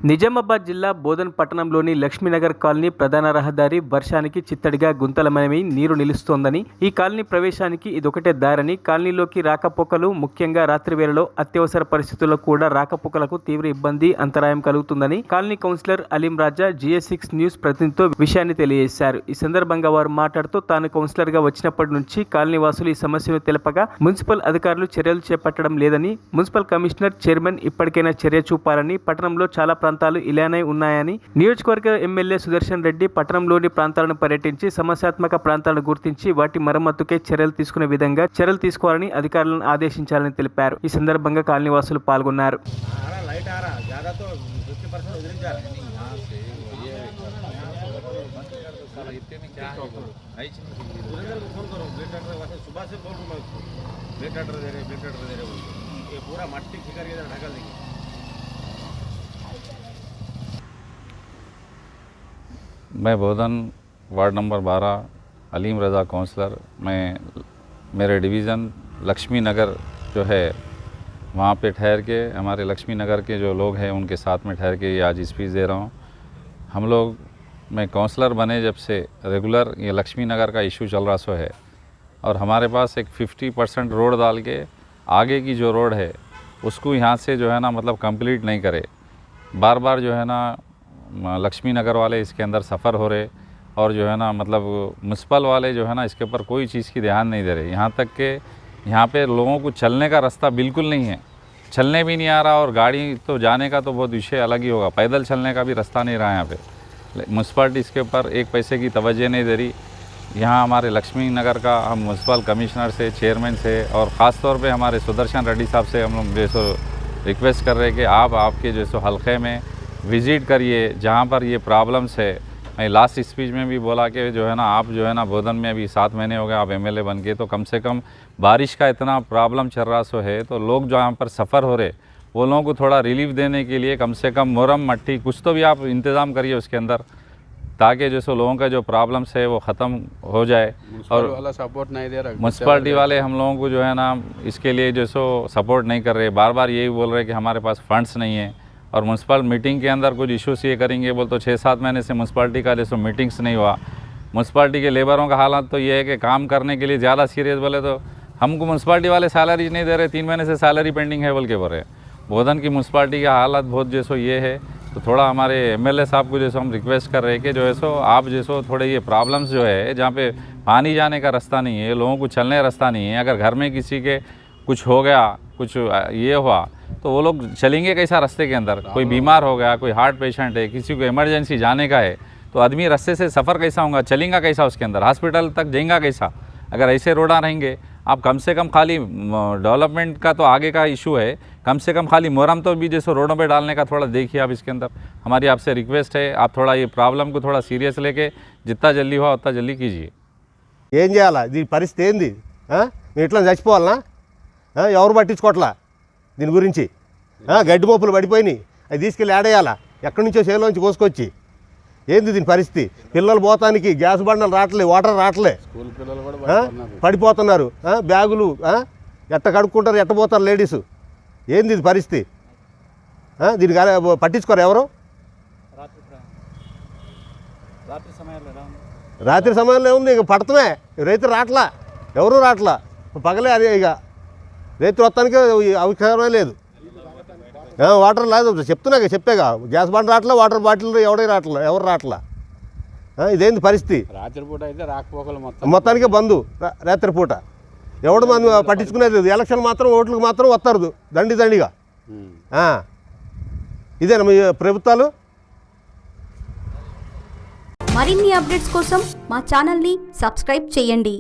నిజామాబాద్ జిల్లా బోధన్ పట్టణంలోని లక్ష్మీనగర్ కాలనీ ప్రధాన రహదారి వర్షానికి చిత్తడిగా గుంతలమయమై నీరు నిలుస్తోందని, ఈ కాలనీ ప్రవేశానికి ఇదొకటే దారని, కాలనీలోకి రాకపోకలు ముఖ్యంగా రాత్రి వేళలో అత్యవసర పరిస్థితుల్లో కూడా రాకపోకలకు తీవ్ర ఇబ్బంది అంతరాయం కలుగుతుందని కాలనీ కౌన్సిలర్ అలీం రాజా GS6 న్యూస్ ప్రతినిధితో విషయాన్ని తెలియజేశారు. ఈ సందర్భంగా వారు మాట్లాడుతూ తాను కౌన్సిలర్ గా వచ్చినప్పటి నుంచి కాలనీ వాసులు ఈ సమస్యను తెలపగా మున్సిపల్ అధికారులు చర్యలు చేపట్టడం లేదని, మున్సిపల్ కమిషనర్ చైర్మన్ ఇప్పటికైనా చర్య చూపాలని, పట్టణంలో చాలా ప్రాంతాలు ఇలానే ఉన్నాయని, నియోజకవర్గ ఎమ్మెల్యే సుదర్శన్ రెడ్డి పట్టణంలోని ప్రాంతాలను పర్యటించి సమస్యాత్మక ప్రాంతాలను గుర్తించి వాటి మరమ్మతుకే చర్యలు తీసుకునే విధంగా చర్యలు తీసుకోవాలని అధికారులను ఆదేశించాలని తెలిపారు. ఈ సందర్భంగా కాలనీవాసులు పాల్గొన్నారు. मैं बोधन वार्ड नंबर 12 अलीम रज़ा काउंसलर। मैं मेरे डिवीज़न लक्ष्मी नगर जो है वहाँ पे ठहर के हमारे लक्ष्मी नगर के जो लोग हैं उनके साथ में ठहर के ये आज स्पीच दे रहा हूँ। हम लोग मैं काउंसलर बने जब से रेगुलर ये लक्ष्मी नगर का इशू चल रहा सो है, और हमारे पास एक 50% रोड डाल के आगे की जो रोड है उसको यहाँ से जो है ना मतलब कंप्लीट नहीं करे। बार बार जो है ना लक्ष्मी नगर वाले इसके अंदर सफ़र हो रहे, और जो है ना मतलब म्यूनसिपल वाले जो है ना इसके ऊपर कोई चीज़ की ध्यान नहीं दे रहे। यहाँ तक के यहाँ पे लोगों को चलने का रास्ता बिल्कुल नहीं है, चलने भी नहीं आ रहा, और गाड़ी तो जाने का तो बहुत विषय अलग ही होगा, पैदल चलने का भी रास्ता नहीं रहा यहाँ पे। म्यूनसिपालिटी इसके ऊपर एक पैसे की तवज्जो नहीं दे रही। यहाँ हमारे लक्ष्मी नगर का हम म्यूनसिपल कमिश्नर से, चेयरमैन से और ख़ास तौर पे हमारे सुदर्शन रेड्डी साहब से हम लोग जैसो रिक्वेस्ट कर रहे हैं कि आप आपके जैसो हल्के में विज़िट करिए जहाँ पर ये प्रॉब्लम्स है। मैं लास्ट स्पीच में भी बोला कि जो है ना आप जो है ना बोधन में अभी 7 महीने हो गए आप MLA बन के, तो कम से कम बारिश का इतना प्रॉब्लम चल रहा सो है, तो लोग जो यहाँ पर सफ़र हो रहे वो लोगों को थोड़ा रिलीफ देने के लिए कम से कम मुरम मट्टी कुछ तो भी आप इंतज़ाम करिए उसके अंदर, ताकि जैसे लोगों का जो प्रॉब्लम्स है वो ख़त्म हो जाए। और वाला सपोर्ट नहीं दे रहा, म्यूनसिपालिटी वाले हम लोगों को जो है ना इसके लिए जैसो सपोर्ट नहीं कर रहे, बार बार यही बोल रहे कि हमारे पास फंड्स नहीं है। और म्यूनसिपल मीटिंग के अंदर कुछ इश्यूज़ ये करेंगे बोल, तो 6-7 महीने से म्यूनसिपालिटी का जैसे मीटिंग्स नहीं हुआ। म्यूनसिपालिटी के लेबरों का हालात तो ये है कि काम करने के लिए ज़्यादा सीरियस बोले तो हमको म्यूनसिपालिटी वाले सैलरी नहीं दे रहे, 3 महीने से सैलरी पेंडिंग है बोल के बोल रहे। बोधन की म्यूनसिपालिटी का हालात बहुत जैसो ये है, तो थोड़ा हमारे MLA साहब को जैसो हम रिक्वेस्ट कर रहे हैं कि जो है सो आप जैसो थोड़े ये प्रॉब्लम्स जो है जहाँ पे पानी जाने का रास्ता नहीं है, लोगों को चलने का रास्ता नहीं है, अगर घर में किसी के कुछ हो गया, कुछ ये हुआ तो वो लोग चलेंगे कैसा रास्ते के अंदर? कोई बीमार हो गया, कोई हार्ट पेशेंट है, किसी को इमरजेंसी जाने का है, तो आदमी रास्ते से सफ़र कैसा होगा, चलेगा कैसा उसके अंदर, हॉस्पिटल तक जाएगा कैसा? अगर ऐसे रोड़ा रहेंगे आप कम से कम खाली डेवलपमेंट का तो आगे का इशू है, कम से कम खाली मुरम तो भी जैसे रोडों पे डालने का थोड़ा देखिए आप इसके अंदर। हमारी आपसे रिक्वेस्ट है आप थोड़ा ये प्रॉब्लम को थोड़ा सीरियस लेके जितना जल्दी हुआ उतना जल्दी कीजिए। ఏం చేయాలా దీని పరిస్థితి ఏంది? మేము ఇట్లా చచ్చిపోవాలనా? ఎవరు పట్టించుకోవట్లా దీని గురించి? గడ్డి మోపులు పడిపోయినాయి, అది తీసుకెళ్ళి ఆడేయాలా? ఎక్కడి నుంచో చేలోంచి కోసుకొచ్చి ఏంది దీని పరిస్థితి? పిల్లలు పోతానికి గ్యాస్ బండలు రావట్లే, వాటర్ రావట్లే, పడిపోతున్నారు, బ్యాగులు ఎట్ట కడుక్కుంటారు, ఎట్ట పోతారు లేడీసు? ఏంది ఇది పరిస్థితి? దీనికి పట్టించుకోరు ఎవరు? రాత్రి సమయంలో ఏముంది, ఇక పడతమే, రైతు రాట్లా, ఎవరు రాట్లా, పగలే అదే ఇక రైతు మొత్తానికి అవకాశమే లేదు, వాటర్ లేదు. చెప్తున్నాగా చెప్పాగా గ్యాస్ బండ రాట్లా, వాటర్ బాటిల్ ఎవరు రాట్లా. ఇదేంది పరిస్థితి? రాత్రిపూట అయితే రాకపోకలు మొత్తానికే బంధు, రాత్రిపూట ఎవడు మంది పట్టించుకునేది లేదు. ఎలక్షన్ మాత్రం ఓట్లకు మాత్రం వస్తారు దండిగా. ఇదేనా మీ ప్రభుత్వాలు? మరిన్ని అప్డేట్స్ కోసం మా ఛానల్ని సబ్స్క్రైబ్ చేయండి.